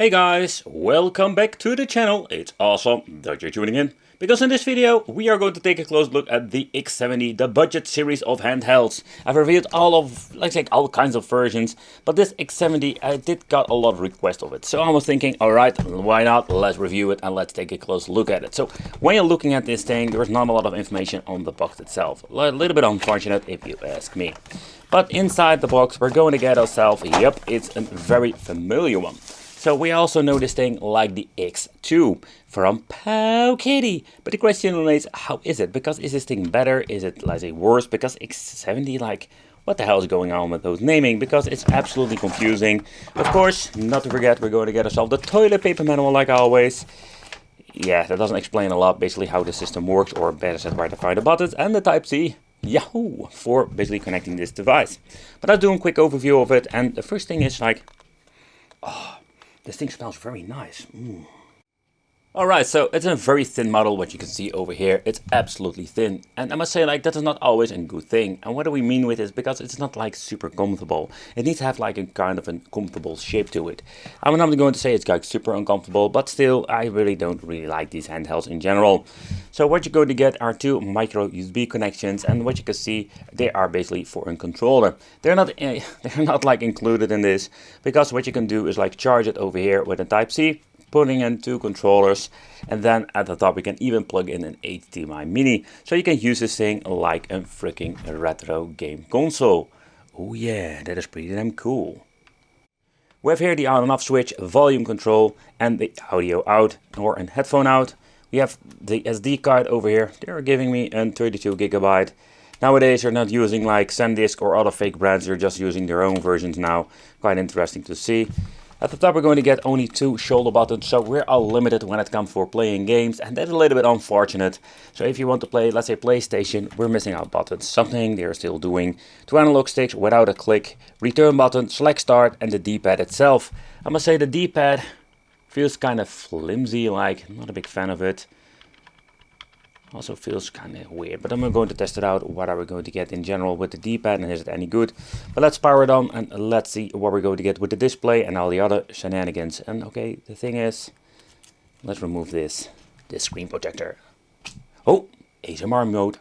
Hey guys, welcome back to the channel. It's awesome that you're tuning in, because in this video we are going to take a close look at the X70, the budget series of handhelds. I've reviewed all kinds of versions, but this X70 I did got a lot of requests of it. So I was thinking, alright, why not, let's review it and let's take a close look at it. So when you're looking at this thing, there's not a lot of information on the box itself. A little bit unfortunate if you ask me. But inside the box we're going to get ourselves, yep, it's a very familiar one. So we also know this thing like the X2 from Powkiddy. But the question remains, how is it? Because is this thing better? Is it, let's say, worse? Because X70, like, what the hell is going on with those naming? Because it's absolutely confusing. Of course, not to forget, we're going to get ourselves the toilet paper manual like always. Yeah, that doesn't explain a lot, basically how the system works, or better said, where to find the buttons, and the Type-C. Yahoo! For basically connecting this device. But I'll do a quick overview of it, and the first thing is like, oh, this thing smells very nice. Alright, so it's a very thin model, what you can see over here. It's absolutely thin. And I must say, like, that is not always a good thing. And what do we mean with this? Because it's not like super comfortable. It needs to have like a kind of a comfortable shape to it. I'm not going to say it's like super uncomfortable, but still, I don't really like these handhelds in general. So what you're going to get are two micro USB connections, and what you can see, they are basically for a controller. They're not like included in this, because what you can do is like charge it over here with a Type-C, putting in two controllers, and then at the top you can even plug in an HDMI mini, so you can use this thing like a freaking retro game console. Oh yeah, that is pretty damn cool. We have here the on and off switch, volume control, and the audio out or a headphone out. We have the SD card over here. They're giving me a 32 gigabyte. Nowadays you're not using like SanDisk or other fake brands, you're just using their own versions now. Quite interesting to see. At the top we're going to get only two shoulder buttons, so we're all limited when it comes for playing games, and that's a little bit unfortunate. So if you want to play, let's say, PlayStation, we're missing out buttons, something they're still doing. Two analog sticks without a click, return button, select start, and the D-pad itself. I must say the D-pad feels kind of flimsy, like, I'm not a big fan of it. Also feels kind of weird, but I'm going to test it out. What are we going to get in general with the D-pad, and is it any good? But let's power it on and let's see what we're going to get with the display and all the other shenanigans. And okay, the thing is, let's remove this screen protector. Oh, ASMR mode.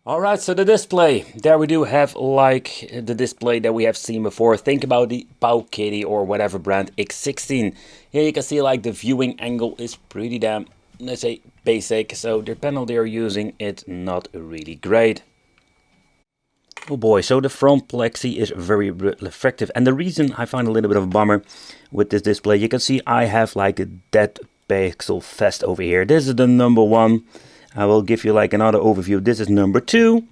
Alright, so the display, there we do have like the display that we have seen before. Think about the Powkiddy or whatever brand X16. Here you can see like the viewing angle is pretty damn, let's say, basic. So the panel they're using, it's not really great. Oh boy, so the front plexi is very reflective. And the reason I find a little bit of a bummer with this display, you can see I have like a dead pixel fest over here. This is the number one. I will give you like another overview. This is number 2.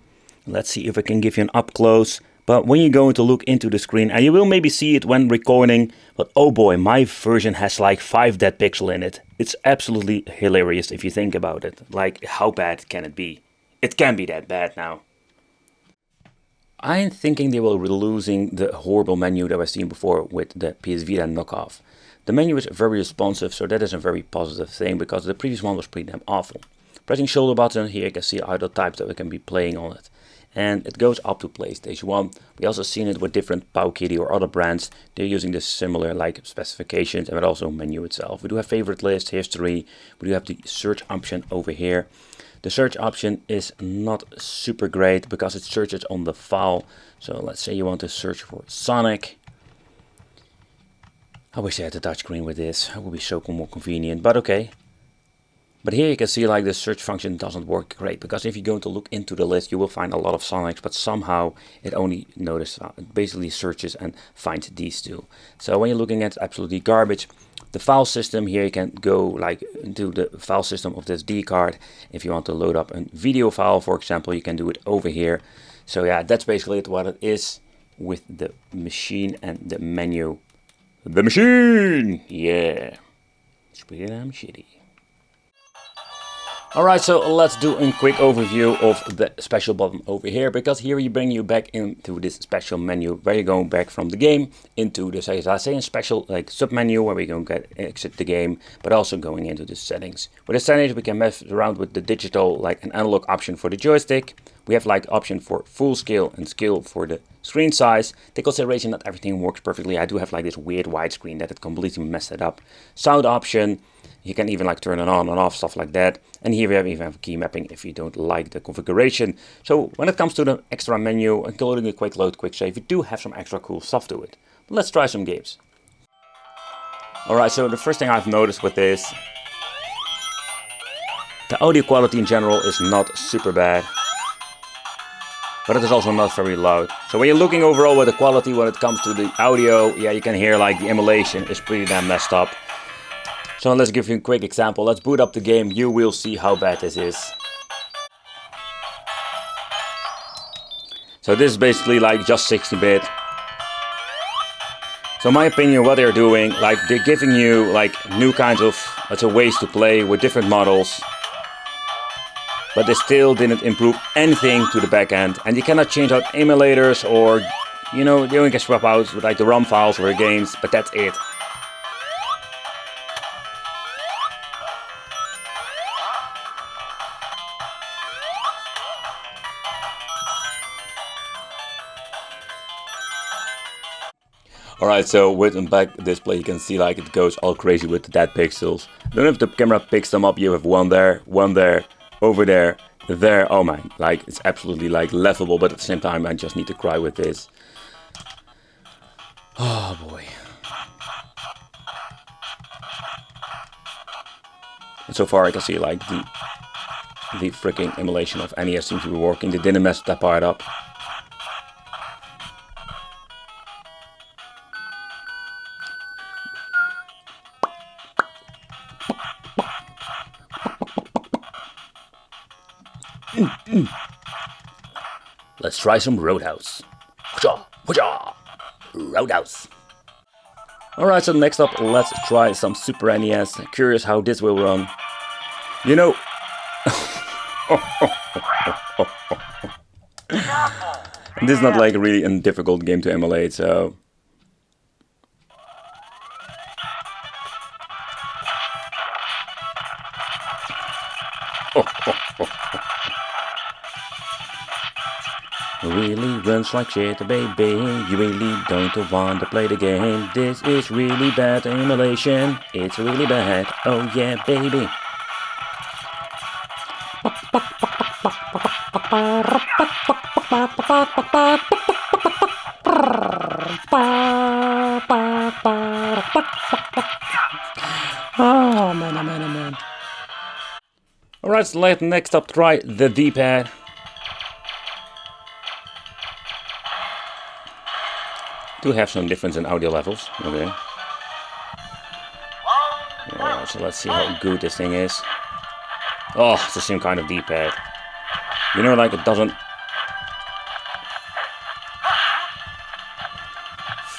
Let's see if I can give you an up close. But when you're going to look into the screen, and you will maybe see it when recording, but oh boy, my version has like 5 dead pixels in it. It's absolutely hilarious if you think about it. Like, how bad can it be? It can be that bad now. I'm thinking they will be losing the horrible menu that I've seen before with the PS Vita knockoff. The menu is very responsive, so that is a very positive thing, because the previous one was pretty damn awful. Pressing shoulder button, here you can see other types that we can be playing on it. And it goes up to PlayStation 1. We also seen it with different Powkiddy or other brands. They're using the similar like specifications, and also menu itself. We do have favorite list, history. We do have the search option over here. The search option is not super great because it searches on the file. So let's say you want to search for Sonic. I wish I had a touchscreen with this. It would be so more convenient, but okay. But here you can see like the search function doesn't work great, because if you're going to look into the list you will find a lot of Sonics, but somehow it only basically searches and finds these two. So when you're looking at absolutely garbage, the file system, here you can go like into the file system of this D card. If you want to load up a video file, for example, you can do it over here. So yeah, that's basically what it is with the machine and the menu. The machine! Yeah, it's pretty damn shitty. Alright, so let's do a quick overview of the special button over here, because here we bring you back into this special menu where you're going back from the game into the, as I say, a special like sub menu where we're going to exit the game, but also going into the settings. With the settings we can mess around with the digital, like an analog option for the joystick. We have like option for full scale and scale for the screen size. Take consideration that everything works perfectly. I do have like this weird widescreen that it completely messed it up. Sound option. You can even like turn it on and off, stuff like that. And here we have even have key mapping if you don't like the configuration. So when it comes to the extra menu, including a quick load, quick save, you do have some extra cool stuff to it. But let's try some games. Alright, so the first thing I've noticed with this, the audio quality in general is not super bad. But it is also not very loud. So when you're looking overall with the quality when it comes to the audio, yeah, you can hear like the emulation is pretty damn messed up. So let's give you a quick example. Let's boot up the game. You will see how bad this is. So this is basically like just 16-bit. So in my opinion, what they're doing, like they're giving you like new kinds of ways to play with different models. But they still didn't improve anything to the back end. And you cannot change out emulators or, you know, you only can swap out with like the ROM files or games, but that's it. Alright, so with the back display you can see like it goes all crazy with the dead pixels. I don't know if the camera picks them up. You have one there, over there, there. Oh man, like it's absolutely like laughable, but at the same time I just need to cry with this. Oh boy. And so far I can see like the freaking emulation of NES seems to be working. They didn't mess that part up. Let's try some Roadhouse. Roadhouse. Alright, so next up, let's try some Super NES. Curious how this will run. You know... This is not like really a difficult game to emulate, so... Really runs like shit, baby. You really don't want to play the game. This is really bad emulation. It's really bad. Oh yeah, baby. Oh man, oh man, oh man. Alright, so let's next up try the D-pad. Do have some difference in audio levels. Okay. Alright, so let's see how good this thing is. Oh, it's the same kind of D-pad. You know, like it doesn't...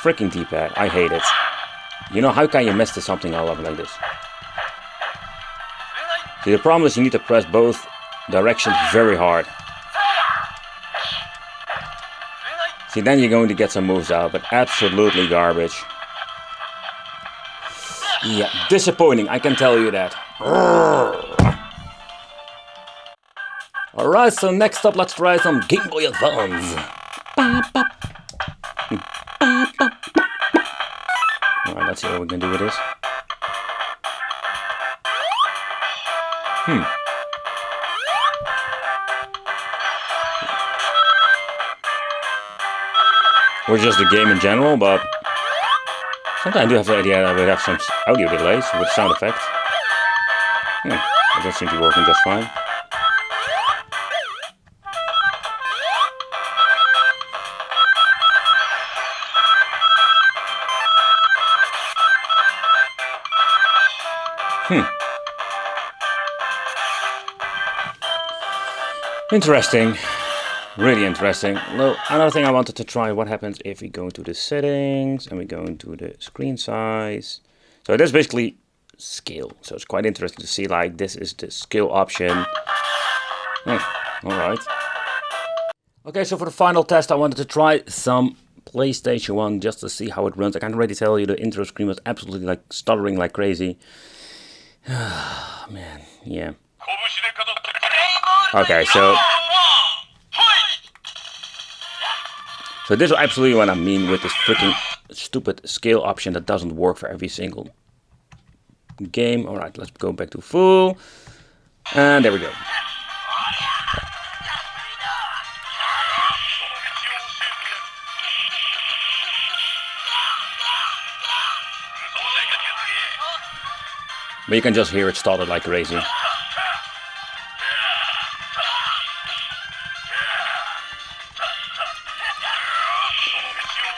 Freaking D-pad, I hate it. You know, how can you mess something all up like this? See, the problem is you need to press both directions very hard. See, then you're going to get some moves out, but absolutely garbage. Yeah, disappointing, I can tell you that. Alright, so next up, let's try some Game Boy Advance. Alright, let's see what we can do with this. Or just the game in general, but sometimes I do have the idea that we have some audio delays with sound effects. It does seem to be working just fine. Interesting. Really interesting. Well, another thing I wanted to try, what happens if we go into the settings and we go into the screen size. So that's basically scale. So it's quite interesting to see, like, this is the scale option. Alright. Okay, so for the final test I wanted to try some PlayStation 1 just to see how it runs. I can already tell you the intro screen was absolutely like stuttering like crazy. Man, yeah. Okay, so So this is absolutely what I mean with this freaking stupid scale option that doesn't work for every single game. Alright, let's go back to full. And there we go. But you can just hear it started like crazy.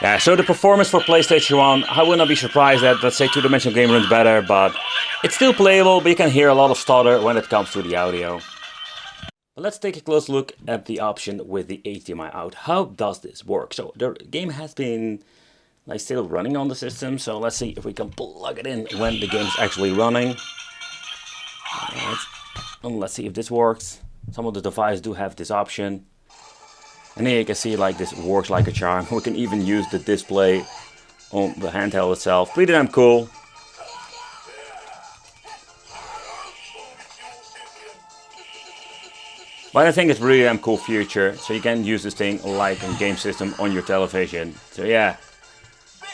Yeah, so the performance for PlayStation 1, I would not be surprised that, let's say, two-dimensional game runs better, but it's still playable, but you can hear a lot of stutter when it comes to the audio. But let's take a close look at the option with the HDMI out. How does this work? So the game has been like still running on the system, so let's see if we can plug it in when the game is actually running. And let's see if this works. Some of the devices do have this option. And here you can see like this works like a charm. We can even use the display on the handheld itself. Pretty damn cool. But I think it's really damn cool feature. So you can use this thing like a game system on your television. So yeah,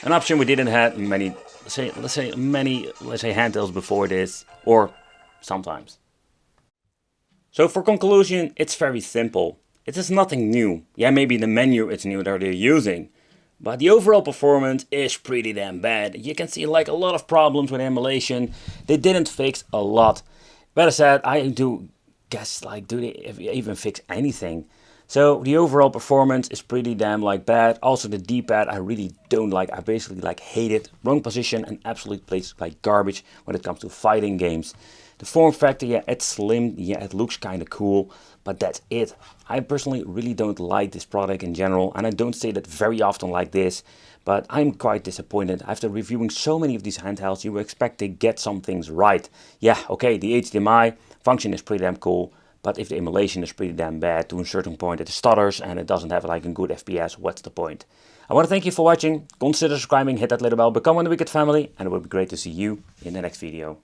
an option we didn't have many, let's say handhelds before this, or sometimes. So for conclusion, it's very simple. It is nothing new. Yeah, maybe the menu is new that they're using, but the overall performance is pretty damn bad. You can see like a lot of problems with emulation. They didn't fix a lot. Better said, I do guess like, do they even fix anything? So the overall performance is pretty damn like bad. Also the D-pad I really don't like. I basically like hate it. Wrong position and absolute place like garbage when it comes to fighting games. The form factor, yeah, it's slim, yeah, it looks kind of cool, but that's it. I personally really don't like this product in general, and I don't say that very often like this, but I'm quite disappointed. After reviewing so many of these handhelds, you would expect to get some things right. Yeah, okay, the HDMI function is pretty damn cool, but if the emulation is pretty damn bad to a certain point, it stutters and it doesn't have like a good FPS, what's the point? I want to thank you for watching. Consider subscribing, hit that little bell, become one of the Wicked family, and it would be great to see you in the next video.